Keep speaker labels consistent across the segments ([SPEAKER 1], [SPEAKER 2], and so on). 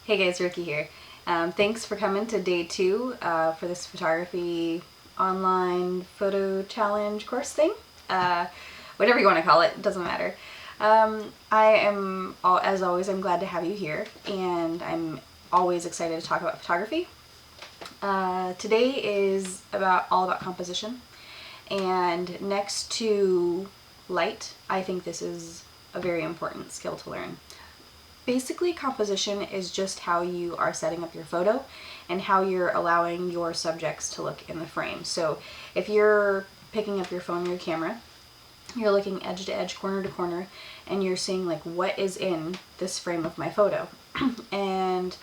[SPEAKER 1] Hey guys, Ricky here. Thanks for coming to day 2 for this photography online photo challenge course thing. Whatever you want to call it, doesn't matter. As always, I'm glad to have you here, and I'm always excited to talk about photography. Today is all about composition, and next to light, I think this is a very important skill to learn. Basically, composition is just how you are setting up your photo and how you're allowing your subjects to look in the frame. So if you're picking up your phone or your camera, you're looking edge to edge, corner to corner, and you're seeing like what is in this frame of my photo. And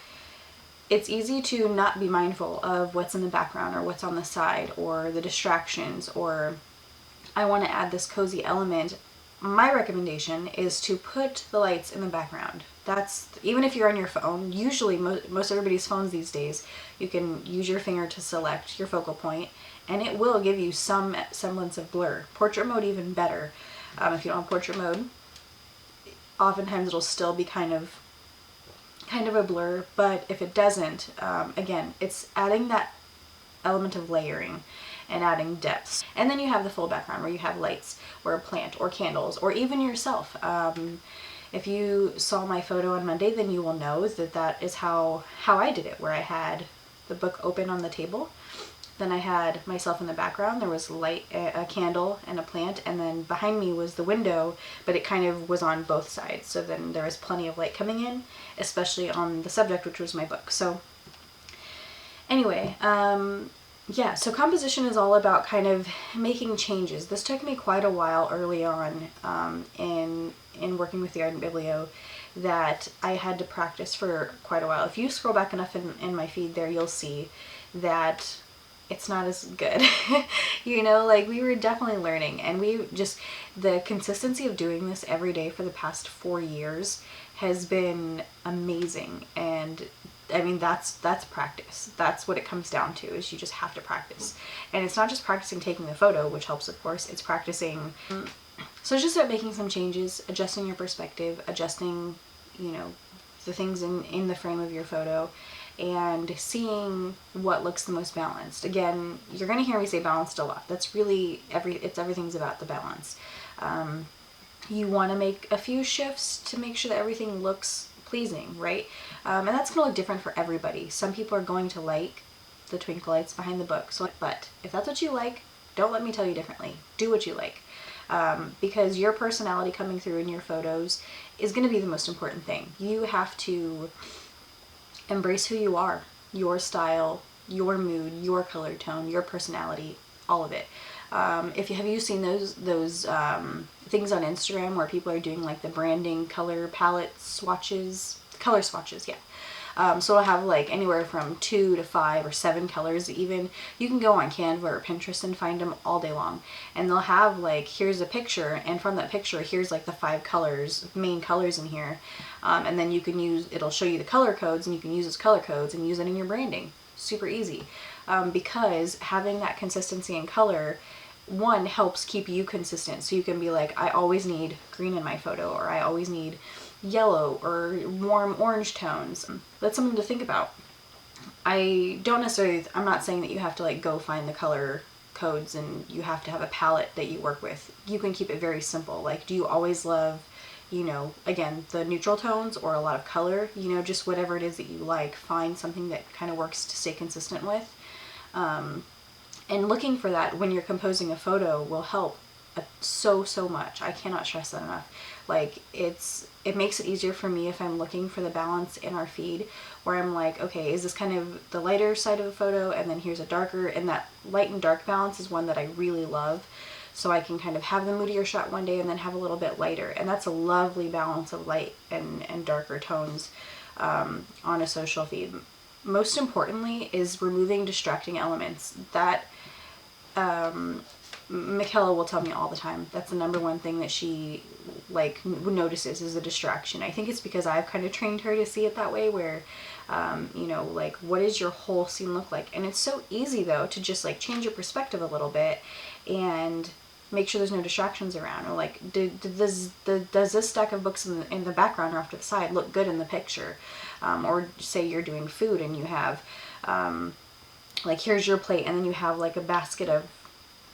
[SPEAKER 1] it's easy to not be mindful of what's in the background or what's on the side or the distractions, or I want to add this cozy element. My recommendation is to put the lights in the background. That's, even if you're on your phone, usually most everybody's phones these days, you can use your finger to select your focal point and it will give you some semblance of blur. Portrait mode even better. If you don't have portrait mode, oftentimes it'll still be kind of a blur, but if it doesn't, again, it's adding that element of layering and adding depths. And then you have the full background where you have lights or a plant or candles or even yourself. If you saw my photo on Monday, then you will know that that is how I did it, where I had the book open on the table. Then I had myself in the background. There was light, a candle and a plant, and then behind me was the window, but it kind of was on both sides. So then there was plenty of light coming in, especially on the subject, which was my book. So anyway, yeah, so composition is all about kind of making changes. This took me quite a while early on in working with the Art and Biblio, that I had to practice for quite a while. If you scroll back enough in my feed there, you'll see that it's not as good. You know, like we were definitely learning, and the consistency of doing this every day for the past 4 years has been amazing. And I mean, that's practice. That's what it comes down to, is you just have to practice. And it's not just practicing taking the photo, which helps of course, it's practicing. So it's just about making some changes, adjusting your perspective, adjusting, you know, the things in the frame of your photo, and seeing what looks the most balanced. Again, you're going to hear me say balanced a lot. That's really, everything's about the balance. You want to make a few shifts to make sure that everything looks pleasing, right? And that's going to look different for everybody. Some people are going to like the twinkle lights behind the book. But if that's what you like, don't let me tell you differently. Do what you like. Because your personality coming through in your photos is going to be the most important thing. You have to embrace who you are, your style, your mood, your color tone, your personality, all of it. Have you seen those things on Instagram where people are doing like the branding color palette swatches, color swatches, yeah. So it'll have like anywhere from 2 to 5 or 7 colors even. You can go on Canva or Pinterest and find them all day long. And they'll have like, here's a picture, and from that picture, here's like the 5 colors, main colors in here. And then it'll show you the color codes, and you can use those color codes and use it in your branding. Super easy. Because having that consistency in color, one, helps keep you consistent. So you can be like, I always need green in my photo, or I always need yellow or warm orange tones. That's something to think about. I'm not saying that you have to like go find the color codes and you have to have a palette that you work with. You can keep it very simple. Like, do you always love, you know, again, the neutral tones or a lot of color? You know, just whatever it is that you like, find something that kind of works to stay consistent with. And looking for that when you're composing a photo will help so much. I cannot stress that enough. Like, it makes it easier for me if I'm looking for the balance in our feed, where I'm like, okay, is this kind of the lighter side of a photo, and then here's a darker, and that light and dark balance is one that I really love. So I can kind of have the moodier shot one day and then have a little bit lighter, and that's a lovely balance of light and darker tones on a social feed. Most importantly is removing distracting elements. That Michaela will tell me all the time. That's the number one thing that she notices is a distraction. I think it's because I've kind of trained her to see it that way, where you know, like, what does your whole scene look like? And it's so easy though to just like change your perspective a little bit and make sure there's no distractions around, or like, does this stack of books in the background or off to the side look good in the picture? Or say you're doing food and you have, like, here's your plate, and then you have like a basket of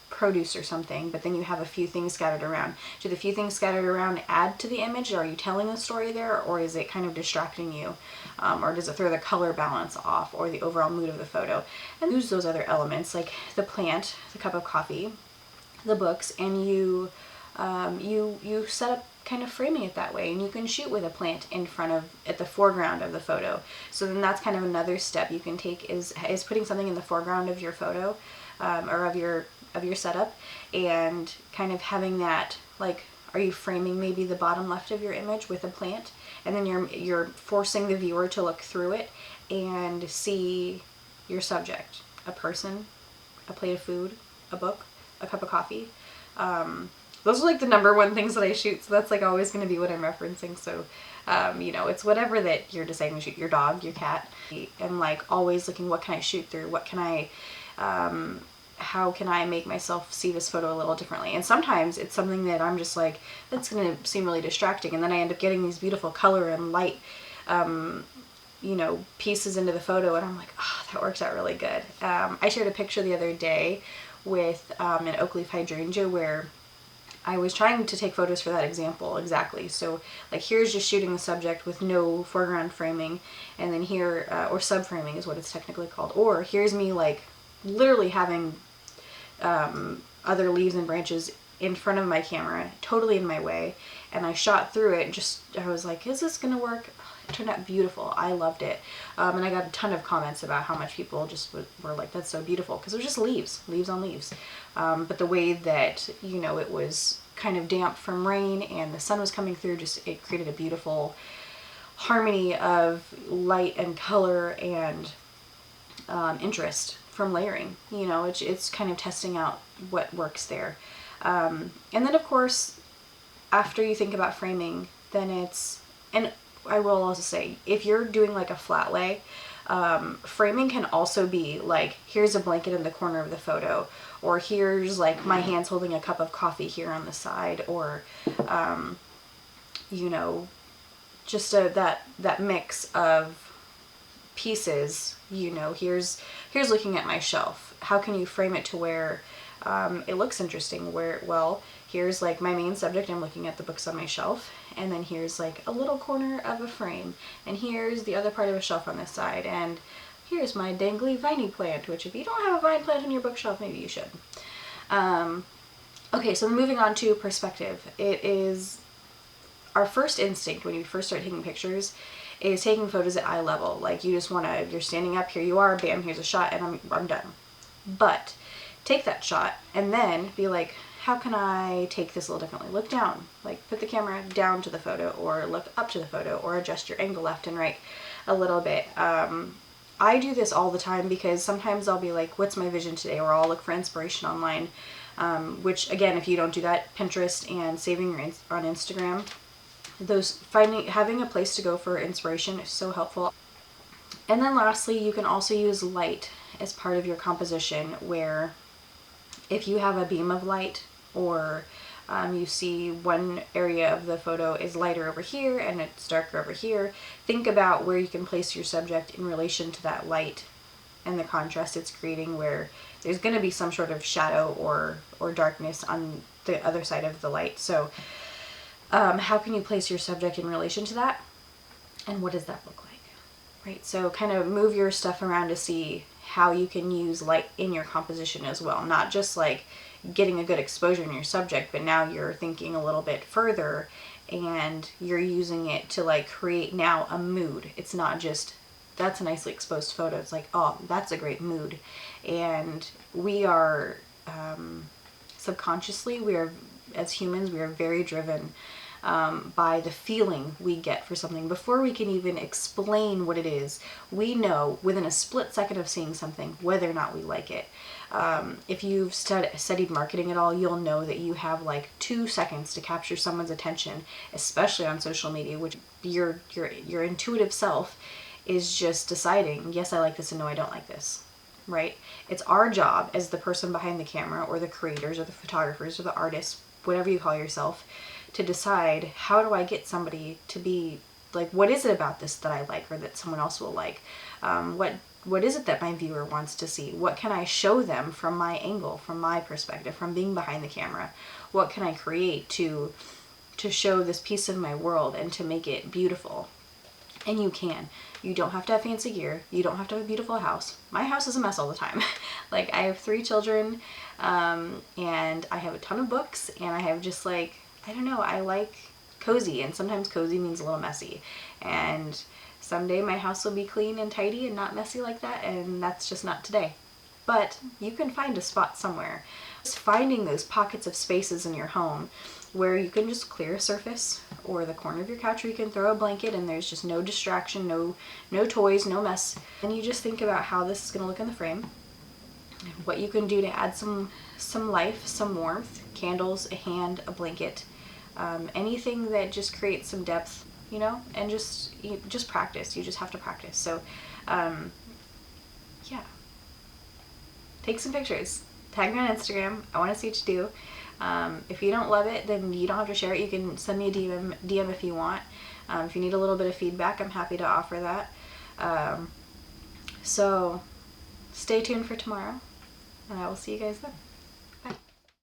[SPEAKER 1] produce or something, but then you have a few things scattered around. Do the few things scattered around add to the image? Are you telling a story there, or is it kind of distracting you? Or does it throw the color balance off, or the overall mood of the photo? And use those other elements, like the plant, the cup of coffee, the books, and you set up kind of framing it that way, and you can shoot with a plant in front of, at the foreground of the photo. So then that's kind of another step you can take, is putting something in the foreground of your photo, or of your setup, and kind of having that, like, are you framing maybe the bottom left of your image with a plant, and then you're forcing the viewer to look through it and see your subject, a person, a plate of food, a book, a cup of coffee. Those are like the number one things that I shoot, so that's like always going to be what I'm referencing. So you know, it's whatever that you're deciding to shoot, your dog, your cat, and like always looking, what can I shoot through, what can I how can I make myself see this photo a little differently? And sometimes it's something that I'm just like, that's going to seem really distracting, and then I end up getting these beautiful color and light you know, pieces into the photo, and I'm like, oh, that works out really good. I shared a picture the other day with an oak leaf hydrangea where I was trying to take photos for that example exactly. So like, here's just shooting the subject with no foreground framing, and then here, or subframing is what it's technically called, or here's me like literally having other leaves and branches in front of my camera, totally in my way, and I shot through it. Just, I was like, is this gonna work? It turned out beautiful. I loved it. And I got a ton of comments about how much people just were like, that's so beautiful, because it was just leaves on leaves. But the way that, you know, it was kind of damp from rain and the sun was coming through, just, it created a beautiful harmony of light and color and interest from layering. You know, it's kind of testing out what works there. And then of course, after you think about framing, then it's, and I will also say, if you're doing like a flat lay, framing can also be like, here's a blanket in the corner of the photo, or here's like my hands holding a cup of coffee here on the side, or you know, just that mix of pieces. You know, here's looking at my shelf. How can you frame it to where it looks interesting? Where, well, here's like my main subject, I'm looking at the books on my shelf, and then here's like a little corner of a frame, and here's the other part of a shelf on this side, and here's my dangly viney plant, which if you don't have a vine plant on your bookshelf, maybe you should. Okay, so moving on to perspective. It is our first instinct when you first start taking pictures is taking photos at eye level. Like, you just want to, you're standing up, here you are, bam, here's a shot, and I'm done. But take that shot and then be like, how can I take this a little differently? Look down, like put the camera down to the photo, or look up to the photo, or adjust your angle left and right a little bit. I do this all the time because sometimes I'll be like, what's my vision today? Or I'll look for inspiration online, which again, if you don't do that, Pinterest and saving your on Instagram, having a place to go for inspiration is so helpful. And then lastly, you can also use light as part of your composition, where if you have a beam of light, or you see one area of the photo is lighter over here and it's darker over here, think about where you can place your subject in relation to that light and the contrast it's creating, where there's going to be some sort of shadow or darkness on the other side of the light. So how can you place your subject in relation to that, and what does that look like? Right, so kind of move your stuff around to see how you can use light in your composition as well. Not just like getting a good exposure in your subject, but now you're thinking a little bit further and you're using it to like create now a mood. It's not just, that's a nicely exposed photo. It's like, oh, that's a great mood. And we are, subconsciously, we are, as humans, we are very driven by the feeling we get for something. Before we can even explain what it is, we know within a split second of seeing something whether or not we like it. If you've studied marketing at all, you'll know that you have like 2 seconds to capture someone's attention, especially on social media, which your intuitive self is just deciding, yes, I like this, and no, I don't like this. right? It's our job as the person behind the camera, or the creators, or the photographers, or the artists, whatever you call yourself, to decide, how do I get somebody to be like, what is it about this that I like, or that someone else will like? What is it that my viewer wants to see? What can I show them from my angle, from my perspective, from being behind the camera? What can I create to show this piece of my world and to make it beautiful? And you can. You don't have to have fancy gear. You don't have to have a beautiful house. My house is a mess all the time. Like, I have 3 children, and I have a ton of books, and I have just, like, I don't know, I like cozy, and sometimes cozy means a little messy. And someday my house will be clean and tidy and not messy like that, and that's just not today. But you can find a spot somewhere. Just finding those pockets of spaces in your home where you can just clear a surface, or the corner of your couch where you can throw a blanket and there's just no distraction, no toys, no mess. And you just think about how this is going to look in the frame, what you can do to add some life, some warmth, candles, a hand, a blanket, anything that just creates some depth, you know, and just practice. You just have to practice. So, yeah. Take some pictures. Tag me on Instagram. I want to see what you do. If you don't love it, then you don't have to share it. You can send me a DM if you want. If you need a little bit of feedback, I'm happy to offer that. So stay tuned for tomorrow, and I will see you guys then.